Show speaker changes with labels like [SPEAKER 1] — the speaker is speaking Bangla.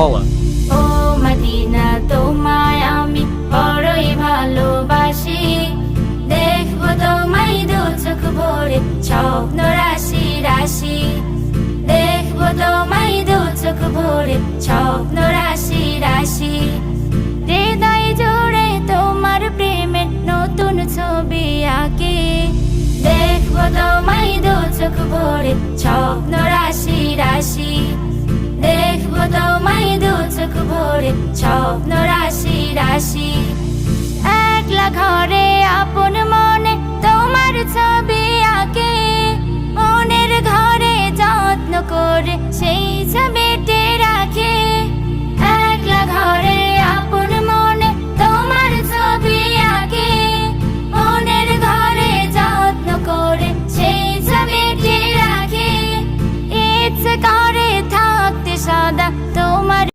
[SPEAKER 1] Ola.
[SPEAKER 2] ও মদিনা তোমায় আমি বড়ই ভালোবাসি, দেখবো তোমায় দু চোখ ভরে স্বপ্ন রাশি রাশি, দেখবো তোমায় দু চোখ ভরে স্বপ্ন রাশি রাশি। হৃদয় জুড়ে তোমার প্রেমের নতুন ছবি আঁকি, দেখবো তোমায় দু চোখ ভরে স্বপ্ন রাশি রাশি, দেখবো তোমায় দু চোখ ভরে স্বপ্ন রাশি রাশি।